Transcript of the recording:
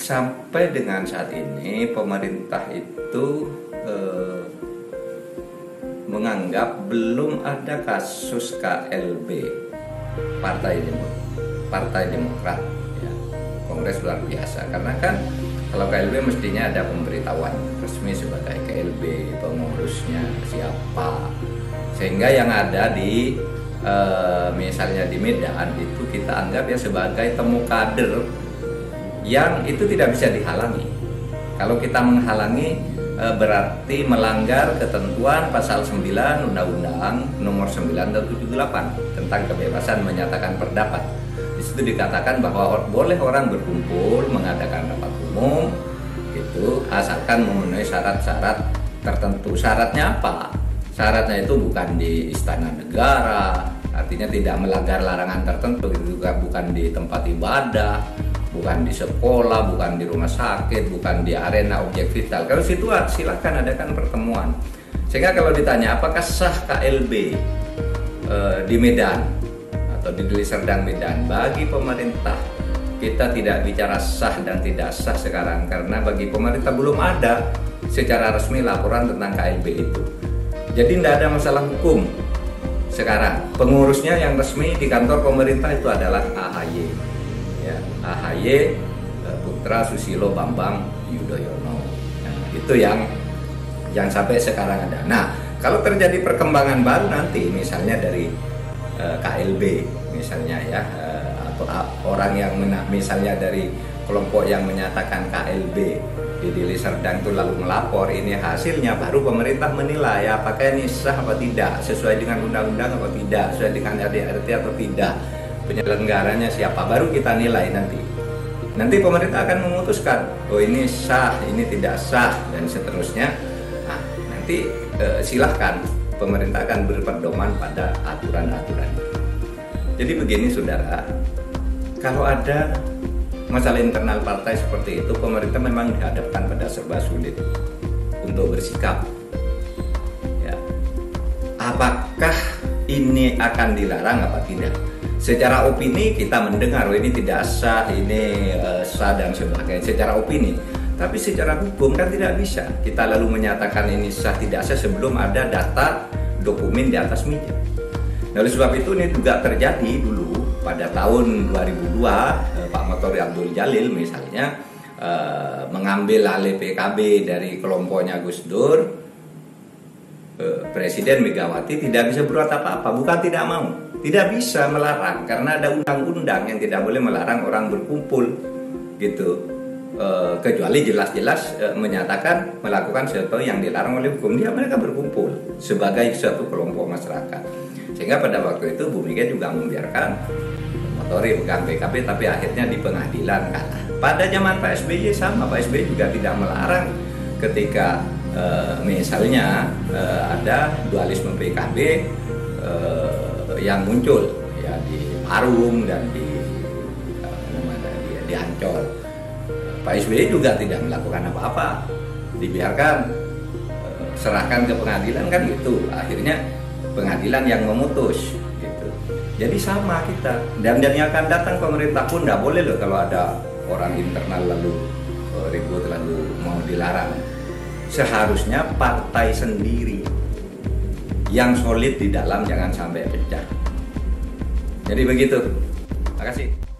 sampai dengan saat ini pemerintah itu menganggap belum ada kasus KLB Partai Demokrat, ya, Kongres luar biasa. Karena kan kalau KLB mestinya ada pemberitahuan resmi sebagai KLB, pengurusnya siapa, sehingga yang ada di misalnya di Medan itu kita anggap ya sebagai temu kader yang itu tidak bisa dihalangi. Kalau kita menghalangi berarti melanggar ketentuan pasal 9 Undang-Undang nomor 9 tahun 78 tentang kebebasan menyatakan pendapat. Di situ dikatakan bahwa boleh orang berkumpul mengadakan rapat umum itu asalkan memenuhi syarat-syarat tertentu. Syaratnya apa? Syaratnya itu bukan di istana negara, artinya tidak melanggar larangan tertentu, itu juga bukan di tempat ibadah, bukan di sekolah, bukan di rumah sakit, bukan di arena objek vital. Kalau situ silahkan adakan pertemuan. Sehingga kalau ditanya apakah sah KLB di Medan atau di Deli Serdang Medan, bagi pemerintah kita tidak bicara sah dan tidak sah sekarang, karena bagi pemerintah belum ada secara resmi laporan tentang KLB itu. Jadi tidak ada masalah hukum sekarang. Pengurusnya yang resmi di kantor pemerintah itu adalah AHY. Ya, AHY Putra Susilo Bambang Yudhoyono. Nah, itu yang sampai sekarang ada. Nah, kalau terjadi perkembangan baru nanti, misalnya dari KLB, misalnya ya, atau orang yang misalnya dari kelompok yang menyatakan KLB di Deli Serdang itu lalu melapor, ini hasilnya baru pemerintah menilai apakah ini sah apa tidak, sesuai dengan undang-undang apa tidak, sesuai dengan ADART atau tidak, penyelenggaranya siapa, baru kita nilai nanti. Nanti pemerintah akan memutuskan, oh ini sah, ini tidak sah, dan seterusnya. Nah, nanti silahkan pemerintah akan berpedoman pada aturan-aturan. Jadi begini saudara, kalau ada masalah internal partai seperti itu, pemerintah memang dihadapkan pada serba sulit untuk bersikap. Ya. Apakah ini akan dilarang apa tidak? Secara opini kita mendengar, oh ini tidak sah, ini sah dan sebagainya. Secara opini, tapi secara hukum kan tidak bisa. Kita lalu menyatakan ini sah tidak sah sebelum ada data dokumen di atas meja. Oleh sebab itu ini juga terjadi dulu pada tahun 2002, Pak Motori Abdul Jalil misalnya mengambil alih PKB dari kelompoknya Gus Dur, Presiden Megawati tidak bisa berbuat apa-apa, bukan tidak mau, tidak bisa melarang karena ada undang-undang yang tidak boleh melarang orang berkumpul gitu, kecuali jelas-jelas menyatakan melakukan sesuatu yang dilarang oleh hukum, dia mereka berkumpul sebagai suatu kelompok masyarakat. Sehingga pada waktu itu Bu Mega juga membiarkan Motori pegang PKB, tapi akhirnya di pengadilan kalah. Pada zaman Pak SBY sama, Pak SBY juga tidak melarang ketika misalnya ada dualisme PKB yang muncul ya di Parung dan di Ancol. Pak SBY juga tidak melakukan apa-apa, dibiarkan, serahkan ke pengadilan kan gitu. Akhirnya pengadilan yang memutus gitu. Jadi sama kita, dan yang akan datang pemerintah pun tidak boleh loh kalau ada orang internal lalu ribut lalu mau dilarang. Seharusnya partai sendiri yang solid di dalam jangan sampai pecah. Jadi begitu. Terima kasih.